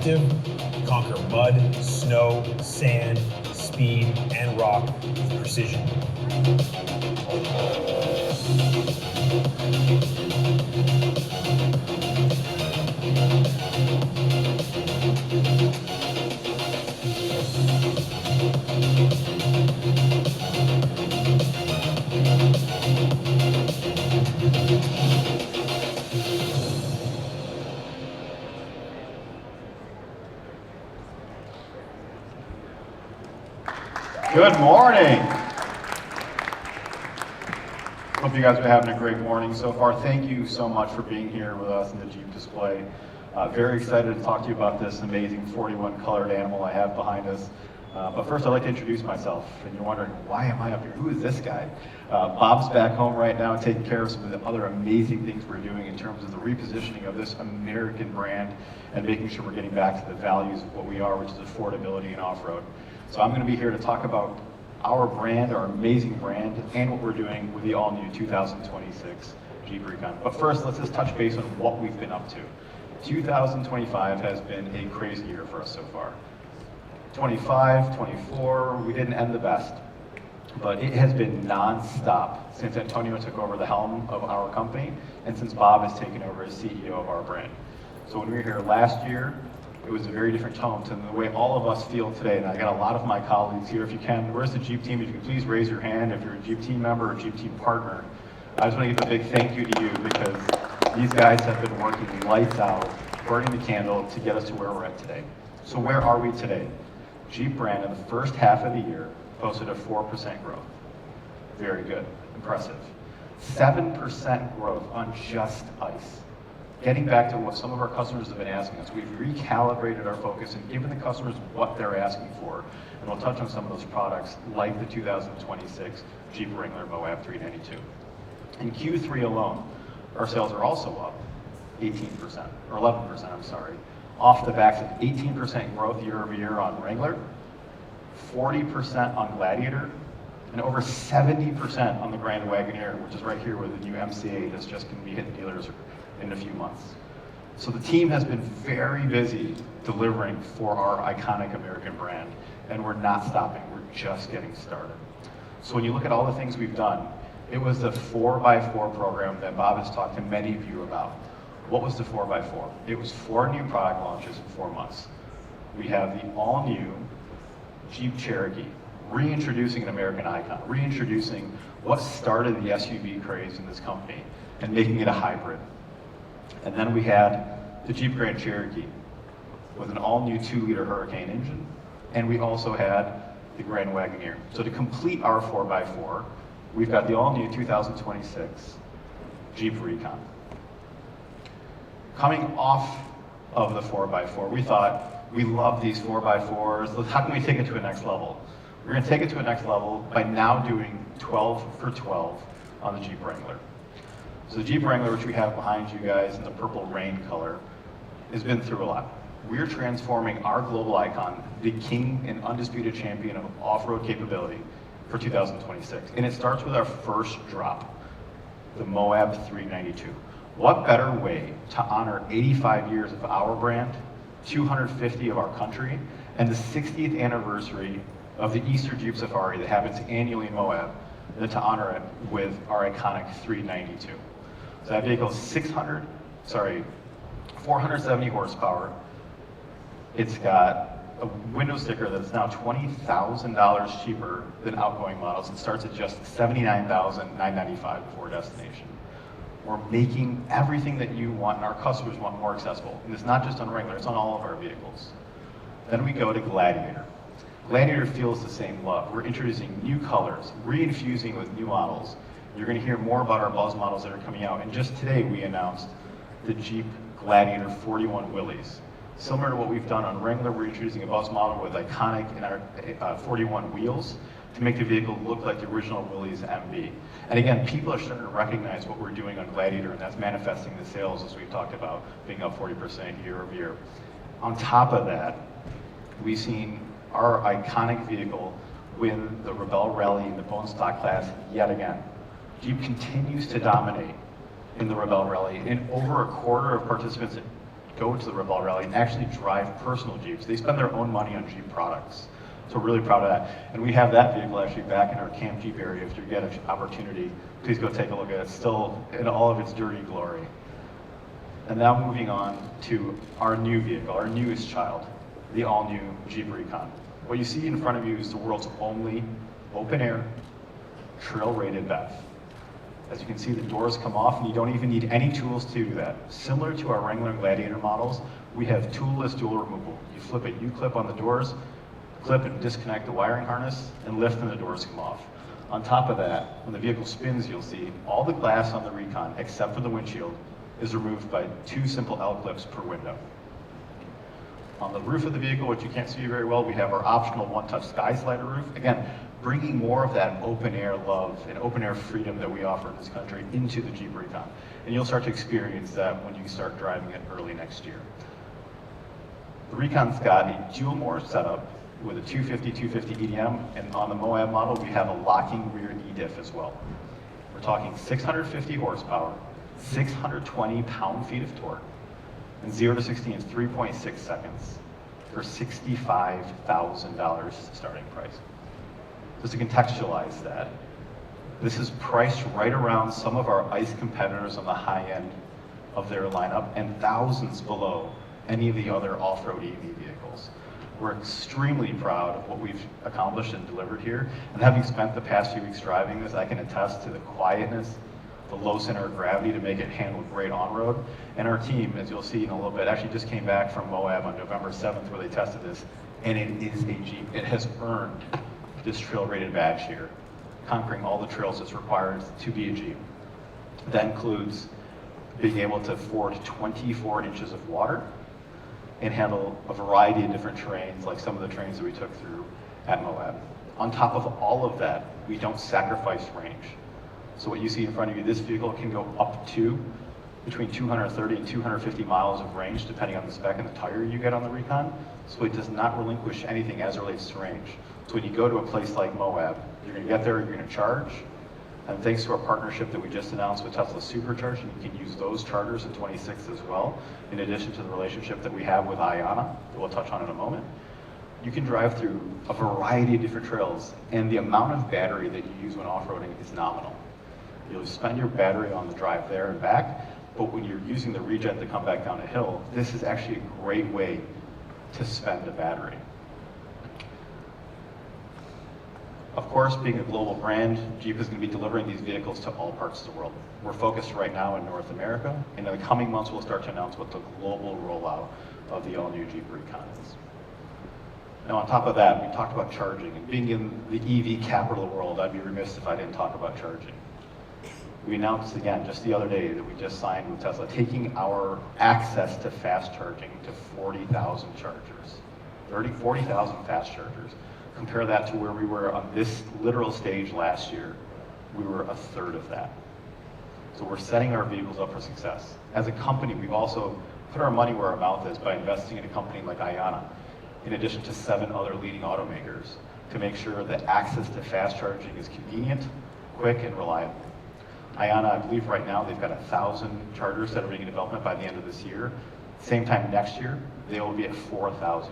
effective, conquer mud, snow, sand, speed, and rock with precision. Good morning. Hope you guys are having a great morning so far. Thank you so much for being here with us in the Jeep display. Very excited to talk to you about this amazing 41 colored animal I have behind us. But first I'd like to introduce myself. And you're wondering, why am I up here? Who is this guy? Bob's back home right now taking care of some of the other amazing things we're doing in terms of the repositioning of this American brand and making sure we're getting back to the values of what we are, which is affordability and off-road. So I'm going to be here to talk about our brand, our amazing brand, and what we're doing with the all-new 2026 Jeep Recon. But first, let's just touch base on what we've been up to. 2025 has been a crazy year for us so far. 25, 24, we didn't end the best, but it has been non-stop since Antonio took over the helm of our company and since Bob has taken over as CEO of our brand. So when we were here last year, it was a very different tone to the way all of us feel today. And I got a lot of my colleagues here. If you can, where's the Jeep team? If you can please raise your hand if you're a Jeep team member or Jeep team partner. I just want to give a big thank you to you because these guys have been working lights out, burning the candle to get us to where we're at today. So where are we today? Jeep brand in the first half of the year posted a 4% growth. Very good, impressive. 7% growth on just ICE. Getting back to what some of our customers have been asking us, we've recalibrated our focus and given the customers what they're asking for. And we'll touch on some of those products like the 2026 Jeep Wrangler Moab 392. In Q3 alone, our sales are also up 18%, or 11%, I'm sorry, off the backs of 18% growth year over year on Wrangler, 40% on Gladiator, and over 70% on the Grand Wagoneer, which is right here with the new MCA that's just going to be hitting dealers in a few months. So the team has been very busy delivering for our iconic American brand, and we're not stopping, we're just getting started. So when you look at all the things we've done, it was the 4x4 program that Bob has talked to many of you about. What was the 4x4? It was 4 new product launches in 4 months. We have the all-new Jeep Cherokee, reintroducing an American icon, reintroducing what started the SUV craze in this company and making it a hybrid. And then we had the Jeep Grand Cherokee with an all-new 2-liter Hurricane engine, and we also had the Grand Wagoneer. So to complete our 4x4, we've got the all-new 2026 Jeep Recon. Coming off of the 4x4, we thought, we love these 4x4s, how can we take it to a next level? We're going to take it to a next level by now doing 12 for 12 on the Jeep Wrangler. So the Jeep Wrangler, which we have behind you guys in the purple rain color, has been through a lot. We're transforming our global icon, the king and undisputed champion of off-road capability for 2026. And it starts with our first drop, the Moab 392. What better way to honor 85 years of our brand, 250 of our country, and the 60th anniversary of the Easter Jeep Safari that happens annually in Moab than to honor it with our iconic 392. So that vehicle is 470 horsepower. It's got a window sticker that's now $20,000 cheaper than outgoing models. It starts at just $79,995 before destination. We're making everything that you want and our customers want more accessible. And it's not just on Wrangler, it's on all of our vehicles. Then we go to Gladiator. Gladiator feels the same love. We're introducing new colors, reinfusing with new models. You're going to hear more about our Buzz models that are coming out. And just today we announced the Jeep Gladiator 41 Willys. Similar to what we've done on Wrangler, we're introducing a Buzz model with iconic in our 41 wheels to make the vehicle look like the original Willys MB. And again, people are starting to recognize what we're doing on Gladiator, and that's manifesting the sales, as we've talked about, being up 40% year over year. On top of that, we've seen our iconic vehicle win the Rebel Rally in the bone stock class yet again. Jeep continues to dominate in the Rebel Rally, and over a quarter of participants go to the Revolve Rally and actually drive personal Jeeps. They spend their own money on Jeep products. So really proud of that. And we have that vehicle actually back in our Camp Jeep area. If you get an opportunity, please go take a look at it. It's still in all of its dirty glory. And now moving on to our new vehicle, our newest child, the all-new Jeep Recon. What you see in front of you is the world's only open-air, trail-rated BEV. As you can see, the doors come off, and you don't even need any tools to do that. Similar to our Wrangler and Gladiator models, we have toolless dual removal. You flip a U-clip on the doors, clip and disconnect the wiring harness, and lift and the doors come off. On top of that, when the vehicle spins, you'll see all the glass on the Recon, except for the windshield, is removed by 2 simple L-clips per window. On the roof of the vehicle, which you can't see very well, we have our optional one-touch sky slider roof. Again, bringing more of that open-air love and open-air freedom that we offer in this country into the Jeep Recon. And you'll start to experience that when you start driving it early next year. The Recon's got a dual motor setup with a 250 EDM, and on the Moab model, we have a locking rear E-diff as well. We're talking 650 horsepower, 620 pound-feet of torque, and 0 to 60 in 3.6 seconds for $65,000 starting price. Just to contextualize that, this is priced right around some of our ICE competitors on the high end of their lineup and thousands below any of the other off-road EV vehicles. We're extremely proud of what we've accomplished and delivered here. And having spent the past few weeks driving this, I can attest to the quietness, the low center of gravity to make it handle great on-road. And our team, as you'll see in a little bit, actually just came back from Moab on November 7th where they tested this, and it is a Jeep. It has earned this trail-rated badge here, conquering all the trails it's required to be a Jeep. That includes being able to ford 24 inches of water and handle a variety of different terrains, like some of the terrains that we took through at Moab. On top of all of that, we don't sacrifice range. So what you see in front of you, this vehicle can go up to between 230 and 250 miles of range, depending on the spec and the tire you get on the Recon. So it does not relinquish anything as it relates to range. So when you go to a place like Moab, you're gonna get there, you're gonna charge, and thanks to our partnership that we just announced with Tesla Supercharging, you can use those chargers in 26 as well, in addition to the relationship that we have with IANA, that we'll touch on in a moment. You can drive through a variety of different trails, and the amount of battery that you use when off-roading is nominal. You'll spend your battery on the drive there and back, but when you're using the regen to come back down a hill, this is actually a great way to spend a battery. Of course, being a global brand, Jeep is going to be delivering these vehicles to all parts of the world. We're focused right now in North America, and in the coming months we'll start to announce what the global rollout of the all-new Jeep Recon is. Now on top of that, we talked about charging, and being in the EV capital world, I'd be remiss if I didn't talk about charging. We announced again just the other day that we just signed with Tesla, taking our access to fast charging to 40,000 chargers, 40,000 fast chargers. Compare that to where we were on this literal stage last year. We were a third of that. So we're setting our vehicles up for success. As a company, we've also put our money where our mouth is by investing in a company like IANA, in addition to 7 other leading automakers, to make sure that access to fast charging is convenient, quick, and reliable. IANA, I believe right now, they've got 1,000 chargers that are being in development by the end of this year. Same time next year, they will be at 4,000,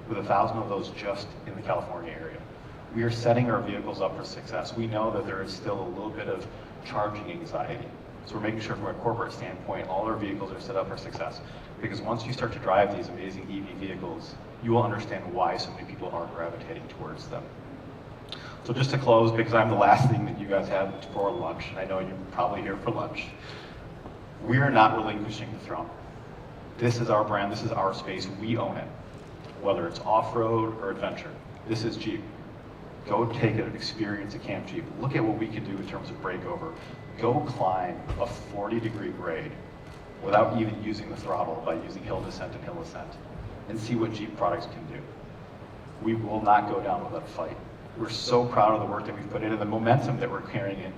with 1,000 of those just in the California area. We are setting our vehicles up for success. We know that there is still a little bit of charging anxiety. So we're making sure from a corporate standpoint, all our vehicles are set up for success. Because once you start to drive these amazing EV vehicles, you will understand why so many people are gravitating towards them. So just to close, because I'm the last thing that you guys have for lunch, and I know you're probably here for lunch, we are not relinquishing the throne. This is our brand, this is our space, we own it. Whether it's off-road or adventure, this is Jeep. Go take an experience at Camp Jeep. Look at what we can do in terms of breakover. Go climb a 40-degree grade without even using the throttle, by using hill descent and hill ascent, and see what Jeep products can do. We will not go down without a fight. We're so proud of the work that we've put in and the momentum that we're carrying in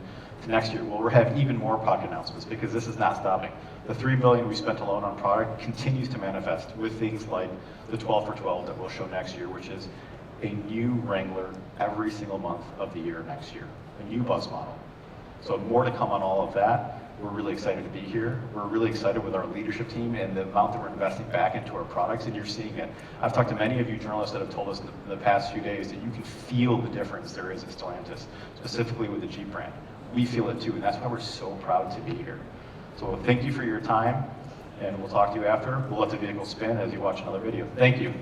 to next year. We'll have even more product announcements because this is not stopping. The $3 billion we spent alone on product continues to manifest with things like the 12 for 12 that we'll show next year, which is a new Wrangler every single month of the year next year, a new bus model. So more to come on all of that. We're really excited to be here. We're really excited with our leadership team and the amount that we're investing back into our products, and you're seeing it. I've talked to many of you journalists that have told us in the past few days that you can feel the difference there is at Stellantis, specifically with the Jeep brand. We feel it too, and that's why we're so proud to be here. So thank you for your time, and we'll talk to you after. We'll let the vehicle spin as you watch another video. Thank you.